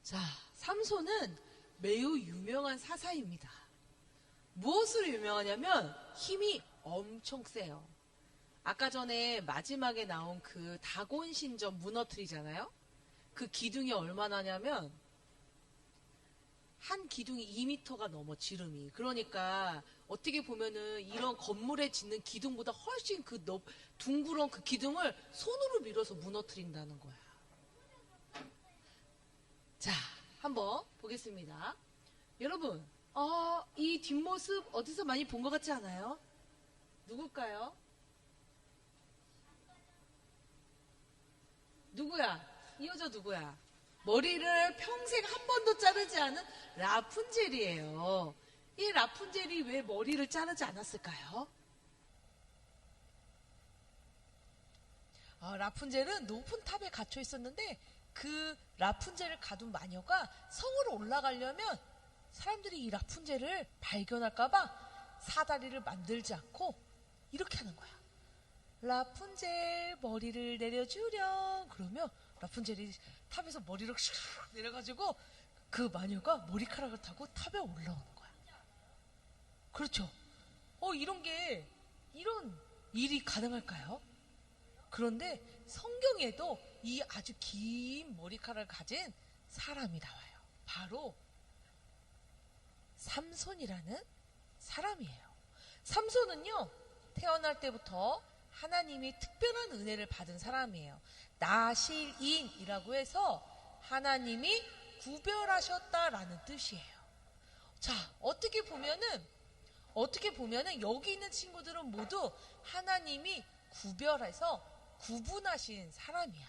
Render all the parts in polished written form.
자, 삼손은 매우 유명한 사사입니다. 무엇으로 유명하냐면 힘이 엄청 세요. 아까 전에 마지막에 나온 그 다곤 신전 무너뜨리잖아요. 그 기둥이 얼마나 냐면 한 기둥이 2m가 넘어, 지름이. 그러니까 어떻게 보면은 이런 건물에 짓는 기둥보다 훨씬 그 둥그런 그 기둥을 손으로 밀어서 무너뜨린다는 거야. 자, 한번 보겠습니다. 여러분, 이 뒷모습 어디서 많이 본 것 같지 않아요? 누굴까요? 누구야? 이 여자 누구야? 머리를 평생 한 번도 자르지 않은 라푼젤이에요. 이 라푼젤이 왜 머리를 자르지 않았을까요? 라푼젤은 높은 탑에 갇혀 있었는데 그 라푼젤을 가둔 마녀가 성으로 올라가려면 사람들이 이 라푼젤을 발견할까봐 사다리를 만들지 않고 이렇게 하는 거야. 라푼젤 머리를 내려주렴. 그러면 라푼젤이 탑에서 머리를 슉 내려가지고 그 마녀가 머리카락을 타고 탑에 올라오는 거야. 그렇죠. 이런 일이 가능할까요? 그런데 성경에도 이 아주 긴 머리카락을 가진 사람이 나와요. 바로 삼손이라는 사람이에요. 삼손은요, 태어날 때부터 하나님이 특별한 은혜를 받은 사람이에요. 나실인이라고 해서 하나님이 구별하셨다라는 뜻이에요. 자, 어떻게 보면은 여기 있는 친구들은 모두 하나님이 구별해서 구분하신 사람이야.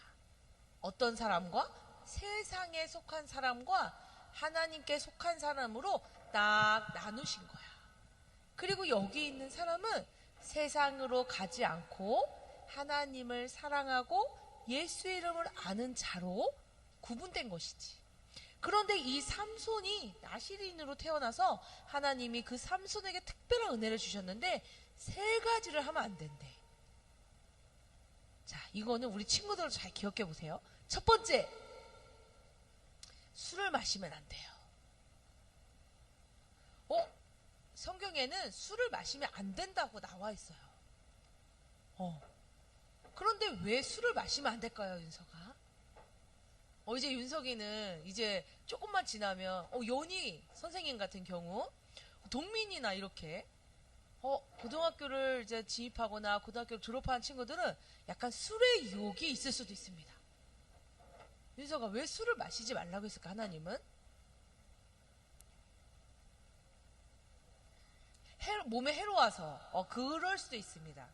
어떤 사람과 세상에 속한 사람과 하나님께 속한 사람으로 딱 나누신 거야. 그리고 여기 있는 사람은 세상으로 가지 않고 하나님을 사랑하고 예수 이름을 아는 자로 구분된 것이지. 그런데 이 삼손이 나실인으로 태어나서 하나님이 그 삼손에게 특별한 은혜를 주셨는데 세 가지를 하면 안 된대. 자, 이거는 우리 친구들 잘 기억해 보세요. 첫 번째, 술을 마시면 안 돼요. 성경에는 술을 마시면 안 된다고 나와 있어요. 그런데 왜 술을 마시면 안 될까요, 윤서가? 이제 윤석이는 이제 조금만 지나면, 연희 선생님 같은 경우, 동민이나 이렇게, 고등학교를 이제 진입하거나 고등학교를 졸업한 친구들은 약간 술의 유혹이 있을 수도 있습니다. 윤서가 왜 술을 마시지 말라고 했을까, 하나님은? 몸에 해로워서, 그럴 수도 있습니다.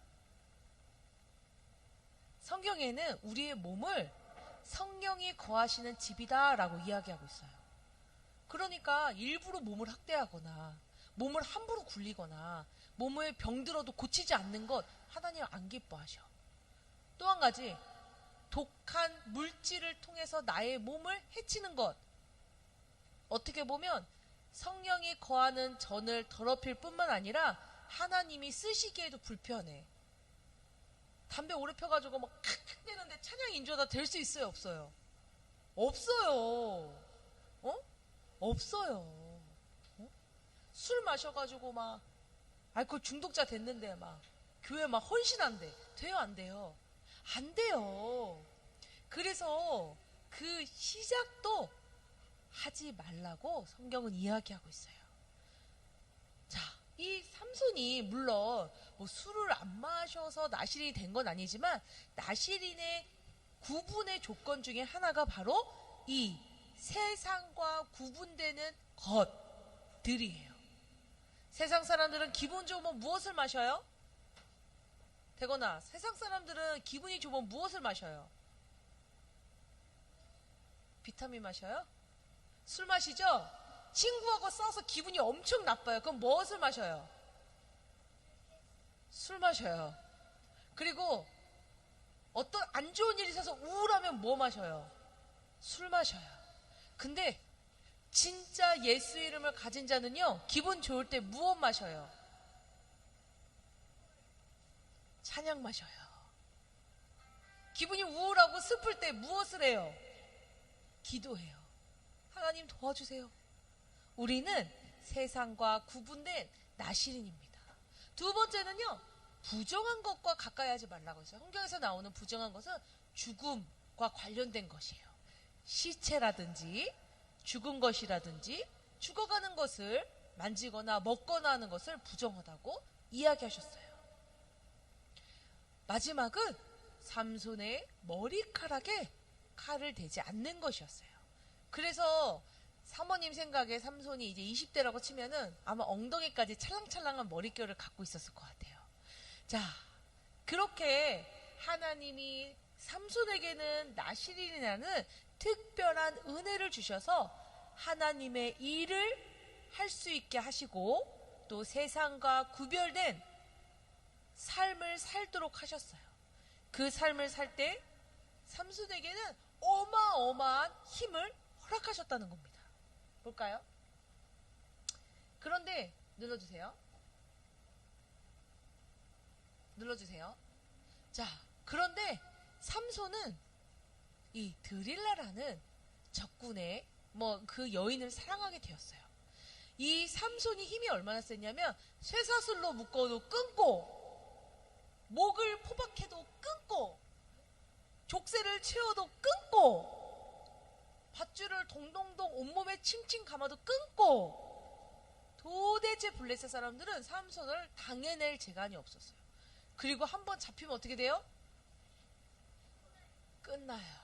성경에는 우리의 몸을 성령이 거하시는 집이다라고 이야기하고 있어요. 그러니까 일부러 몸을 학대하거나 몸을 함부로 굴리거나 몸에 병들어도 고치지 않는 것 하나님 안 기뻐하셔. 또 한 가지, 독한 물질을 통해서 나의 몸을 해치는 것, 어떻게 보면 성령이 거하는 전을 더럽힐 뿐만 아니라 하나님이 쓰시기에도 불편해. 담배 오래 펴가지고 막 칵칵 대는데 찬양 인조다 될 수 있어요, 없어요? 없어요. 없어요. 술 마셔가지고 막 알코올 중독자 됐는데 막 교회 막 헌신한대. 돼요, 안 돼요? 안 돼요. 그래서 그 시작도 하지 말라고 성경은 이야기하고 있어요. 자, 이 삼손이 물론 술을 안 마셔서 나실인이 된 건 아니지만 나실인의 구분의 조건 중에 하나가 바로 이 세상과 구분되는 것들이에요. 세상 사람들은 기분 좋으면 무엇을 마셔요? 되거나 세상 사람들은 기분이 좋으면 무엇을 마셔요? 비타민 마셔요? 술 마시죠? 친구하고 싸워서 기분이 엄청 나빠요. 그럼 무엇을 마셔요? 술 마셔요. 그리고 어떤 안 좋은 일이 있어서 우울하면 뭐 마셔요? 술 마셔요. 근데 진짜 예수 이름을 가진 자는요, 기분 좋을 때 무엇 마셔요? 찬양 마셔요. 기분이 우울하고 슬플 때 무엇을 해요? 기도해요. 하나님 도와주세요. 우리는 세상과 구분된 나시린입니다. 두 번째는요, 부정한 것과 가까이 하지 말라고 했어요. 성경에서 나오는 부정한 것은 죽음과 관련된 것이에요. 시체라든지 죽은 것이라든지 죽어가는 것을 만지거나 먹거나 하는 것을 부정하다고 이야기하셨어요. 마지막은 삼손의 머리카락에 칼을 대지 않는 것이었어요. 그래서 사모님 생각에 삼손이 이제 20대라고 치면은 아마 엉덩이까지 찰랑찰랑한 머릿결을 갖고 있었을 것 같아요. 자, 그렇게 하나님이 삼손에게는 나시린이라는 특별한 은혜를 주셔서 하나님의 일을 할 수 있게 하시고 또 세상과 구별된 삶을 살도록 하셨어요. 그 삶을 살 때 삼손에게는 어마어마한 힘을 허락하셨다는 겁니다. 볼까요? 그런데 눌러주세요. 자, 그런데 삼손은 이 드릴라라는 적군의 그 여인을 사랑하게 되었어요. 이 삼손이 힘이 얼마나 셌냐면 쇠사슬로 묶어도 끊고, 목을 포박해도 끊고, 족쇄를 채워도 끊고, 밧줄을 동동동 온몸에 칭칭 감아도 끊고, 도대체 블레셋 사람들은 삼손을 당해낼 재간이 없었어요. 그리고 한번 잡히면 어떻게 돼요? 끝나요.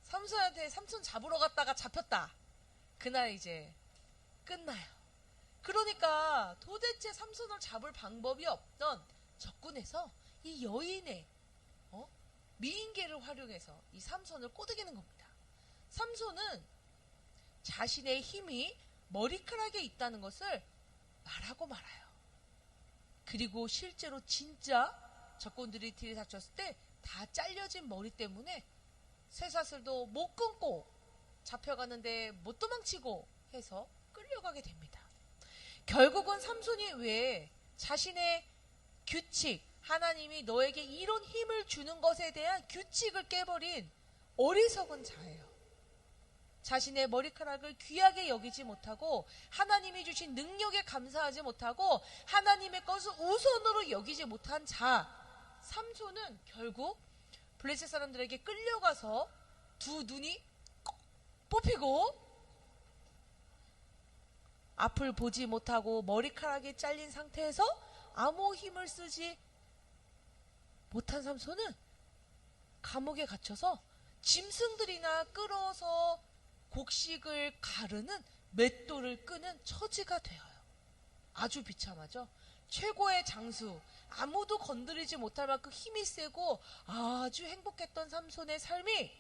삼손 잡으러 갔다가 잡혔다. 그날 이제 끝나요. 그러니까 도대체 삼손을 잡을 방법이 없던 적군에서 이 여인의 미인계를 활용해서 이 삼손을 꼬드기는 겁니다. 삼손은 자신의 힘이 머리카락에 있다는 것을 말하고 말아요. 그리고 실제로 진짜 적군들이 들이닥쳤을 때 다 잘려진 머리 때문에 쇠사슬도 못 끊고 잡혀가는데 못 도망치고 해서 끌려가게 됩니다. 결국은 삼손이 왜 자신의 규칙, 하나님이 너에게 이런 힘을 주는 것에 대한 규칙을 깨버린 어리석은 자예요. 자신의 머리카락을 귀하게 여기지 못하고 하나님이 주신 능력에 감사하지 못하고 하나님의 것을 우선으로 여기지 못한 자 삼손은 결국 블레셋 사람들에게 끌려가서 두 눈이 뽑히고 앞을 보지 못하고 머리카락이 잘린 상태에서 아무 힘을 쓰지 못한 삼손은 감옥에 갇혀서 짐승들이나 끌어서 곡식을 가르는 맷돌을 끄는 처지가 되어요. 아주 비참하죠. 최고의 장수, 아무도 건드리지 못할 만큼 힘이 세고 아주 행복했던 삼손의 삶이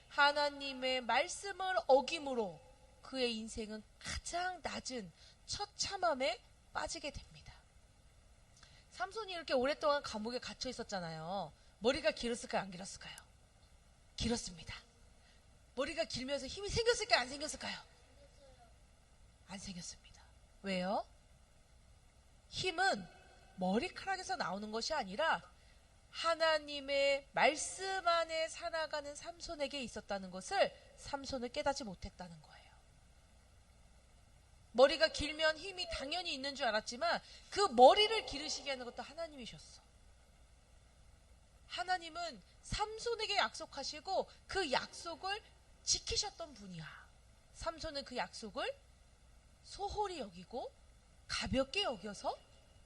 하나님의 말씀을 어김으로 그의 인생은 가장 낮은 처참함에 빠지게 됩니다. 삼손이 이렇게 오랫동안 감옥에 갇혀 있었잖아요. 머리가 길었을까요? 안 길었을까요? 길었습니다. 머리가 길면서 힘이 생겼을까요? 안 생겼을까요? 안 생겼습니다. 왜요? 힘은 머리카락에서 나오는 것이 아니라 하나님의 말씀 안에 살아가는 삼손에게 있었다는 것을 삼손을 깨닫지 못했다는 거예요. 머리가 길면 힘이 당연히 있는 줄 알았지만 그 머리를 기르시게 하는 것도 하나님이셨어. 하나님은 삼손에게 약속하시고 그 약속을 지키셨던 분이야. 삼손은 그 약속을 소홀히 여기고 가볍게 여겨서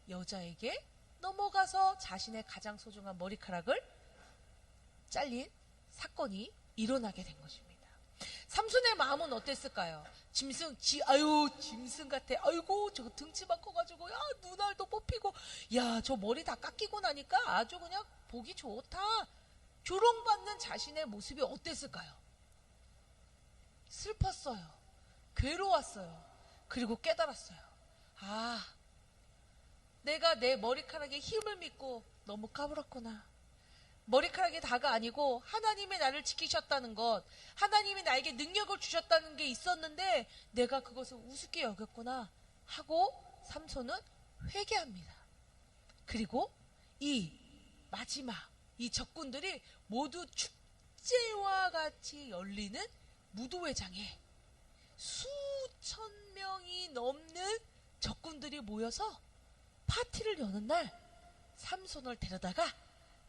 여자에게 넘어가서 자신의 가장 소중한 머리카락을 잘린 사건이 일어나게 된 것입니다. 삼손의 마음은 어땠을까요? 짐승 같아. 아이고, 저거 등치만 커가지고, 야, 눈알도 뽑히고, 야, 저 머리 다 깎이고 나니까 아주 그냥 보기 좋다. 조롱받는 자신의 모습이 어땠을까요? 슬펐어요. 괴로웠어요. 그리고 깨달았어요. 아, 내가 내 머리카락에 힘을 믿고 너무 까불었구나. 머리카락이 다가 아니고 하나님이 나를 지키셨다는 것, 하나님이 나에게 능력을 주셨다는 게 있었는데 내가 그것을 우습게 여겼구나 하고 삼손은 회개합니다. 그리고 이 마지막 이 적군들이 모두 축제와 같이 열리는 무도회장에 수천 명이 넘는 적군들이 모여서 파티를 여는 날 삼손을 데려다가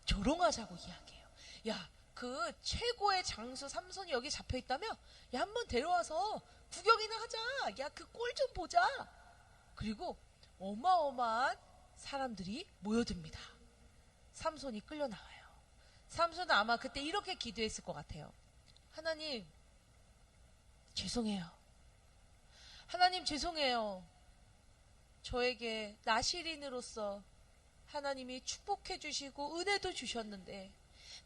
조롱하자고 이야기해요. 야, 그 최고의 장수 삼손이 여기 잡혀있다며? 야, 한번 데려와서 구경이나 하자. 야, 그 꼴 좀 보자. 그리고 어마어마한 사람들이 모여듭니다. 삼손이 끌려나와요. 삼손은 아마 그때 이렇게 기도했을 것 같아요. 하나님, 죄송해요. 하나님, 죄송해요. 저에게 나실인으로서 하나님이 축복해 주시고 은혜도 주셨는데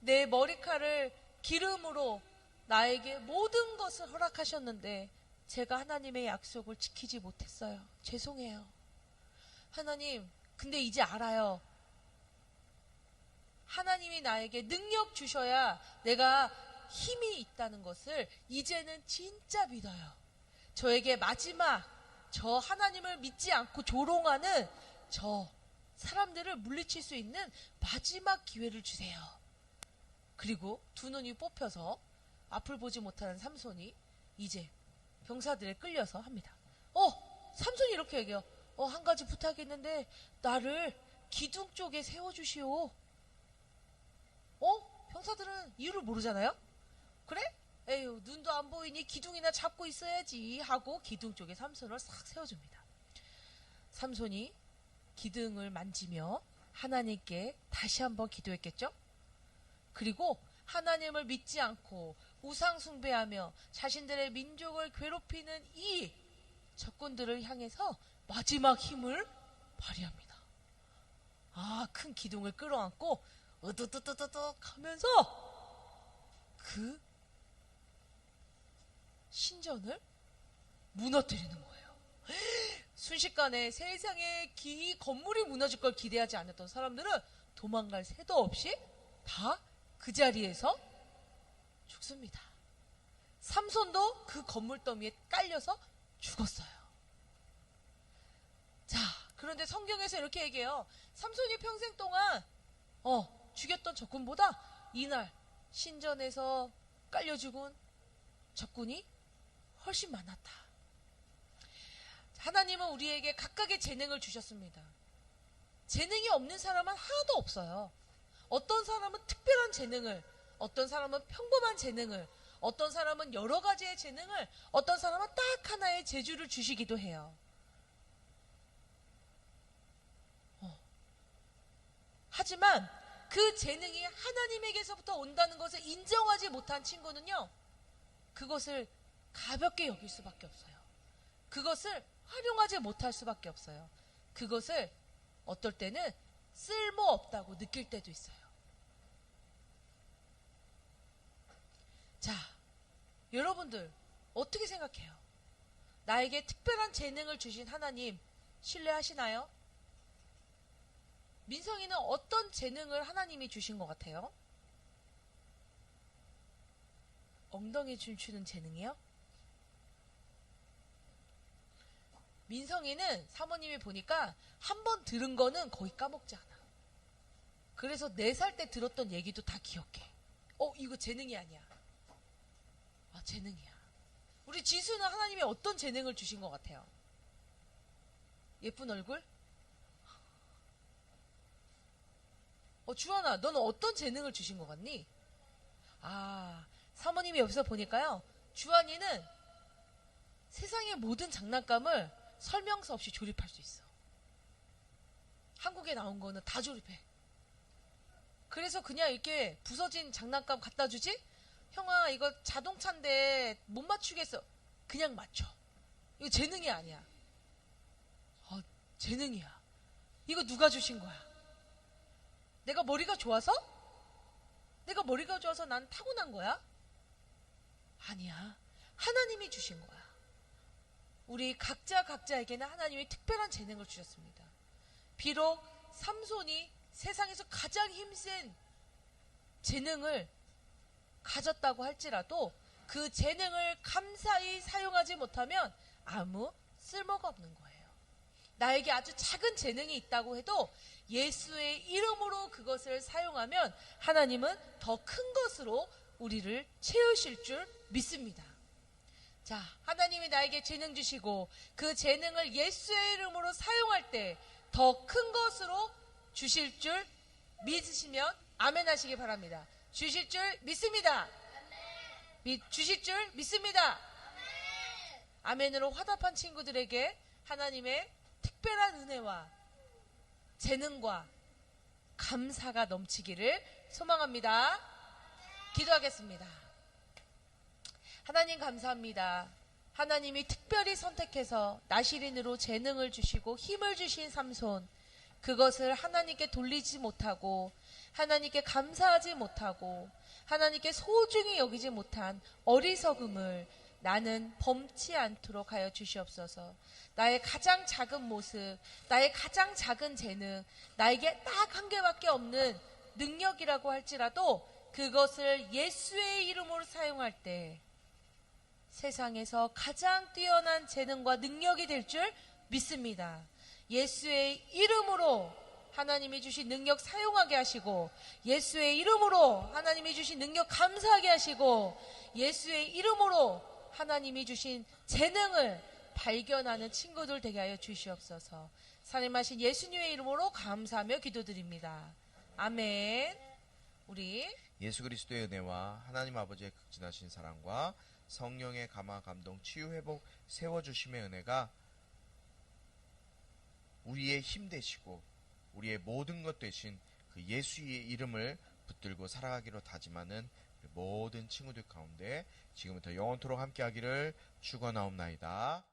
내 머리칼을 기름으로 나에게 모든 것을 허락하셨는데 제가 하나님의 약속을 지키지 못했어요. 죄송해요. 하나님, 근데 이제 알아요. 하나님이 나에게 능력 주셔야 내가 힘이 있다는 것을 이제는 진짜 믿어요. 저에게 마지막 저 하나님을 믿지 않고 조롱하는 저 사람들을 물리칠 수 있는 마지막 기회를 주세요. 그리고 두 눈이 뽑혀서 앞을 보지 못하는 삼손이 이제 병사들에 끌려서 합니다. 삼손이 이렇게 얘기해요. 한 가지 부탁이 있는데 나를 기둥 쪽에 세워주시오. 병사들은 이유를 모르잖아요. 그래? 에휴, 눈도 안 보이니 기둥이나 잡고 있어야지 하고 기둥 쪽에 삼손을 싹 세워줍니다. 삼손이 기둥을 만지며 하나님께 다시 한번 기도했겠죠? 그리고 하나님을 믿지 않고 우상 숭배하며 자신들의 민족을 괴롭히는 이 적군들을 향해서 마지막 힘을 발휘합니다. 큰 기둥을 끌어안고 으드드드드득 하면서 그 신전을 무너뜨리는 거예요. 순식간에 세상에 이 건물이 무너질 걸 기대하지 않았던 사람들은 도망갈 새도 없이 다 그 자리에서 죽습니다. 삼손도 그 건물 더미에 깔려서 죽었어요. 자, 그런데 성경에서 이렇게 얘기해요. 삼손이 평생 동안 죽였던 적군보다 이날 신전에서 깔려 죽은 적군이 훨씬 많았다. 하나님은 우리에게 각각의 재능을 주셨습니다. 재능이 없는 사람은 하나도 없어요. 어떤 사람은 특별한 재능을, 어떤 사람은 평범한 재능을, 어떤 사람은 여러 가지의 재능을, 어떤 사람은 딱 하나의 재주를 주시기도 해요. 하지만 그 재능이 하나님에게서부터 온다는 것을 인정하지 못한 친구는요, 그것을 가볍게 여길 수밖에 없어요. 그것을 활용하지 못할 수밖에 없어요. 그것을 어떨 때는 쓸모없다고 느낄 때도 있어요. 자, 여러분들 어떻게 생각해요? 나에게 특별한 재능을 주신 하나님 신뢰하시나요? 민성이는 어떤 재능을 하나님이 주신 것 같아요? 엉덩이 춤추는 재능이요? 민성이는 사모님이 보니까 한 번 들은 거는 거의 까먹지 않아. 그래서 4살 때 들었던 얘기도 다 기억해. 이거 재능이 아니야. 재능이야. 우리 지수는 하나님이 어떤 재능을 주신 것 같아요? 예쁜 얼굴? 주하나, 너는 어떤 재능을 주신 것 같니? 사모님이 여기서 보니까요, 주한이는 세상의 모든 장난감을 설명서 없이 조립할 수 있어. 한국에 나온 거는 다 조립해. 그래서 그냥 이렇게 부서진 장난감 갖다 주지? 형아, 이거 자동차인데 못 맞추겠어. 그냥 맞춰. 이거 재능이 아니야. 재능이야. 이거 누가 주신 거야? 내가 머리가 좋아서? 내가 머리가 좋아서 난 타고난 거야? 아니야. 하나님이 주신 거야. 우리 각자에게는 하나님이 특별한 재능을 주셨습니다. 비록 삼손이 세상에서 가장 힘센 재능을 가졌다고 할지라도 그 재능을 감사히 사용하지 못하면 아무 쓸모가 없는 거예요. 나에게 아주 작은 재능이 있다고 해도 예수의 이름으로 그것을 사용하면 하나님은 더 큰 것으로 우리를 채우실 줄 믿습니다. 자, 하나님이 나에게 재능 주시고 그 재능을 예수의 이름으로 사용할 때 더 큰 것으로 주실 줄 믿으시면 아멘 하시기 바랍니다. 주실 줄 믿습니다. 주실 줄 믿습니다. 아멘으로 화답한 친구들에게 하나님의 특별한 은혜와 재능과 감사가 넘치기를 소망합니다. 기도하겠습니다. 하나님 감사합니다. 하나님이 특별히 선택해서 나시린으로 재능을 주시고 힘을 주신 삼손, 그것을 하나님께 돌리지 못하고 하나님께 감사하지 못하고 하나님께 소중히 여기지 못한 어리석음을 나는 범치 않도록 하여 주시옵소서. 나의 가장 작은 모습, 나의 가장 작은 재능, 나에게 딱 한 개밖에 없는 능력이라고 할지라도 그것을 예수의 이름으로 사용할 때 세상에서 가장 뛰어난 재능과 능력이 될 줄 믿습니다. 예수의 이름으로 하나님이 주신 능력 사용하게 하시고, 예수의 이름으로 하나님이 주신 능력 감사하게 하시고, 예수의 이름으로 하나님이 주신 재능을 발견하는 친구들 되게 하여 주시옵소서. 살림하신 예수님의 이름으로 감사하며 기도드립니다. 아멘. 우리 예수 그리스도의 은혜와 하나님 아버지의 극진하신 사랑과 성령의 감화 감동 치유 회복 세워주심의 은혜가 우리의 힘 되시고 우리의 모든 것 되신 그 예수의 이름을 붙들고 살아가기로 다짐하는 모든 친구들 가운데 지금부터 영원토록 함께하기를 축원하옵나이다.